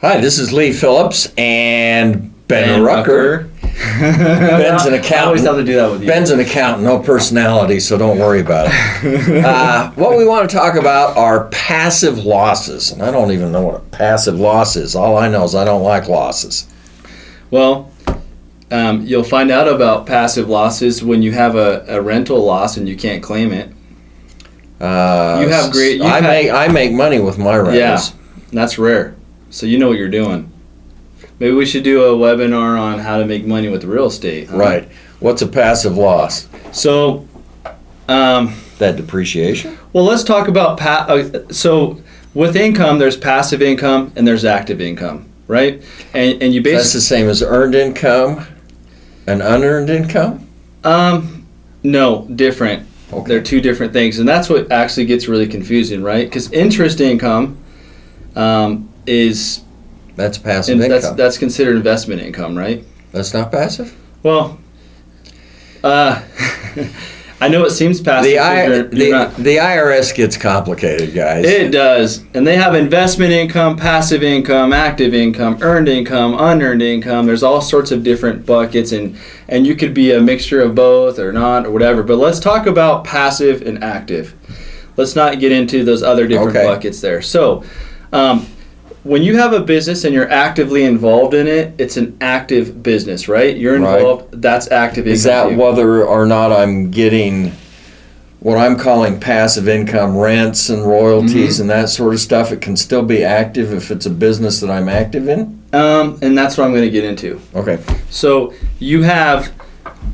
Hi, this is Lee Phillips and Ben Rucker. Ben's an accountant. I always have to do that with you. Ben's an accountant, no personality, so don't worry about it. What we want to talk about are passive losses. And I don't even know what a passive loss is. All I know is I don't like losses. Well, you'll find out about passive losses when you have a rental loss and you can't claim it. I make money with my rentals. Yeah, that's rare. So you know what you're doing. Maybe we should do a webinar on how to make money with real estate. Huh? Right. What's a passive loss? So, that depreciation? Well, let's talk about so with income, there's passive income and there's active income, right? And you basically that's the same as earned income and unearned income? No, different. Okay. They're two different things, and that's what actually gets really confusing, right? Because interest income is that's passive income. That's considered investment income, right? That's not passive? Well, I know it seems passive. The IRS gets complicated, guys. It does. And they have investment income, passive income, active income, earned income, unearned income. There's all sorts of different buckets, and you could be a mixture of both or not or whatever. But let's talk about passive and active. Let's not get into those other different buckets there. So, when you have a business and you're actively involved in it, it's an active business, right? You're involved, right. That's active income. Is that whether or not I'm getting what I'm calling passive income, rents and royalties and that sort of stuff? It can still be active if it's a business that I'm active in? And that's what I'm going to get into. Okay. So you have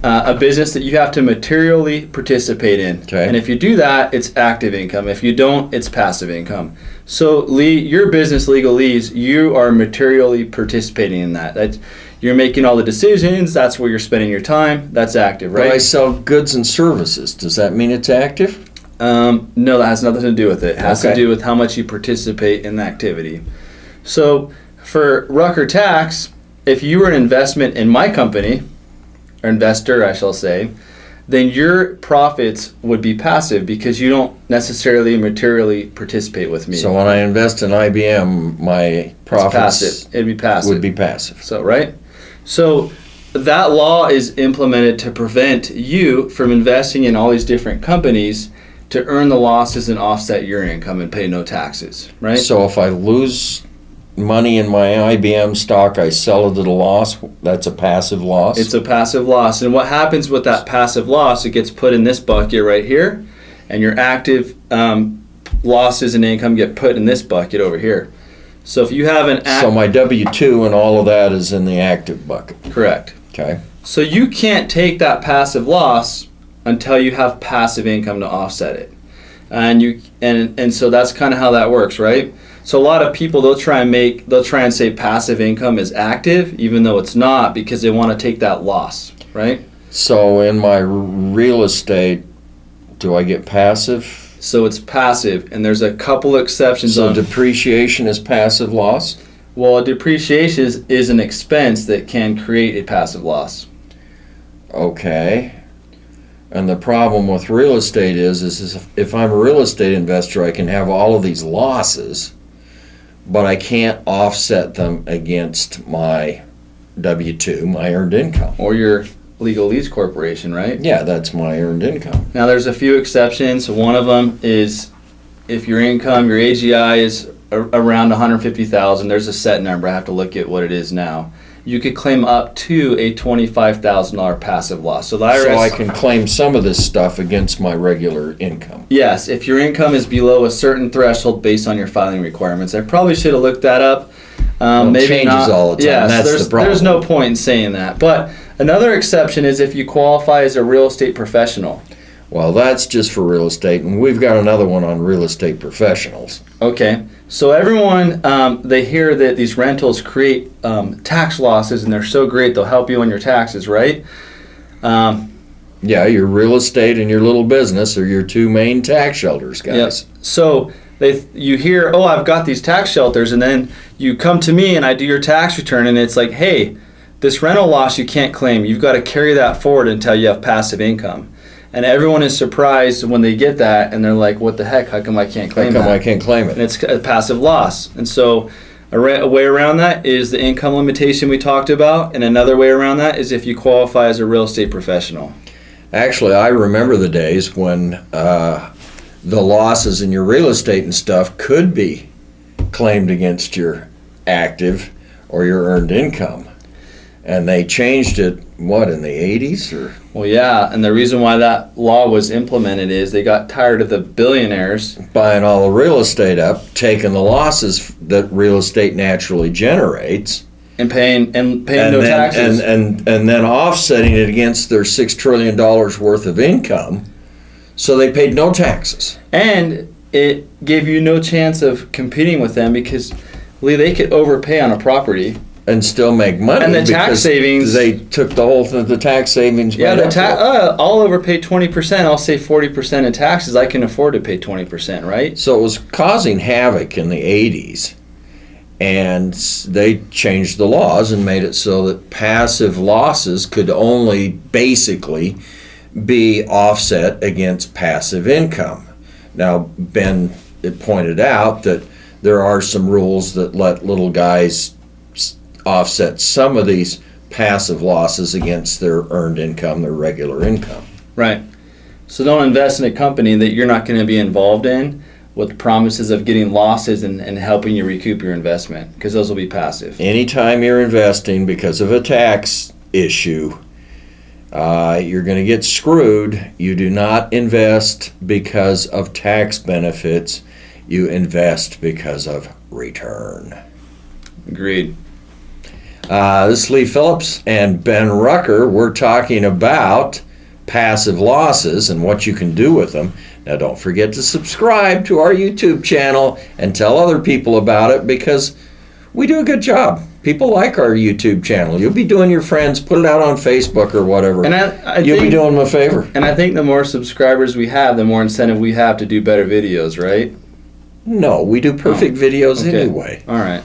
a business that you have to materially participate in. Okay. And if you do that, it's active income. If you don't, it's passive income. So Lee, your business, Legalese, you are materially participating in that. You're making all the decisions. That's where you're spending your time. That's active, right? But I sell goods and services. Does that mean it's active? No, that has nothing to do with it. It has to do with how much you participate in the activity. So for Rucker Tax, if you were an investment in my company, or investor, I shall say, then your profits would be passive because you don't necessarily materially participate with me. So when I invest in IBM, my profits It'd be passive. would be passive. So, right? So that law is implemented to prevent you from investing in all these different companies to earn the losses and offset your income and pay no taxes, right? So if I lose money in my IBM stock, I sell it at a loss, that's a passive loss? It's a passive loss. And what happens with that passive loss, it gets put in this bucket right here, and your active losses and income get put in this bucket over here. So if you have So my W-2 and all of that is in the active bucket. Correct. Okay. So you can't take that passive loss until you have passive income to offset it. And so that's kind of how that works, right? So a lot of people, they'll try and say passive income is active, even though it's not, because they want to take that loss, right? So in my real estate, do I get passive? So it's passive, and there's a couple exceptions. So depreciation is passive loss? Well, depreciation is an expense that can create a passive loss. Okay. And the problem with real estate is if I'm a real estate investor, I can have all of these losses, but I can't offset them against my W-2, my earned income. Or your Legalese corporation, right? Yeah, that's my earned income. Now there's a few exceptions. One of them is if your income, your AGI is around $150,000, there's a set number. I have to look at what it is now. You could claim up to a $25,000 passive loss. So the IRS. So I can claim some of this stuff against my regular income. Yes, if your income is below a certain threshold based on your filing requirements. I probably should have looked that up. It changes not all the time. Yeah, that's so the problem. There's no point in saying that. But another exception is if you qualify as a real estate professional. Well, that's just for real estate, and we've got another one on real estate professionals. Okay, so everyone, they hear that these rentals create tax losses, and they're so great, they'll help you on your taxes, right? Yeah, your real estate and your little business are your two main tax shelters, guys. Yes. So you hear, oh, I've got these tax shelters, and then you come to me and I do your tax return, and it's like, hey, this rental loss you can't claim. You've got to carry that forward until you have passive income. And everyone is surprised when they get that, and they're like, what the heck, how come I can't claim that? How come I can't claim it? And it's a passive loss. And so A way around that is the income limitation we talked about, and another way around that is if you qualify as a real estate professional. Actually, I remember the days when the losses in your real estate and stuff could be claimed against your active or your earned income. And they changed it, what, in the 80s? Or? Well, yeah, and the reason why that law was implemented is they got tired of the billionaires Buying all the real estate up, taking the losses that real estate naturally generates, and paying no taxes. and then offsetting it against their $6 trillion worth of income, so they paid no taxes. And it gave you no chance of competing with them because, Lee, they could overpay on a property. And still make money. And the tax savings. They took the whole thing, the tax savings. Yeah, I'll overpay 20%. I'll say 40% in taxes. I can afford to pay 20%, right? So it was causing havoc in the 80s. And they changed the laws and made it so that passive losses could only basically be offset against passive income. Now, Ben pointed out that there are some rules that let little guys offset some of these passive losses against their earned income, their regular income. Right. So don't invest in a company that you're not going to be involved in with promises of getting losses and helping you recoup your investment, because those will be passive. Anytime you're investing because of a tax issue, you're going to get screwed. You do not invest because of tax benefits. You invest because of return. Agreed. This is Lee Phillips and Ben Rucker. We're talking about passive losses and what you can do with them. Now, don't forget to subscribe to our YouTube channel and tell other people about it, because we do a good job. People like our YouTube channel. You'll be doing your friends, put it out on Facebook or whatever. And You'll be doing them a favor. And I think the more subscribers we have, the more incentive we have to do better videos, right? No, we do perfect videos anyway. All right.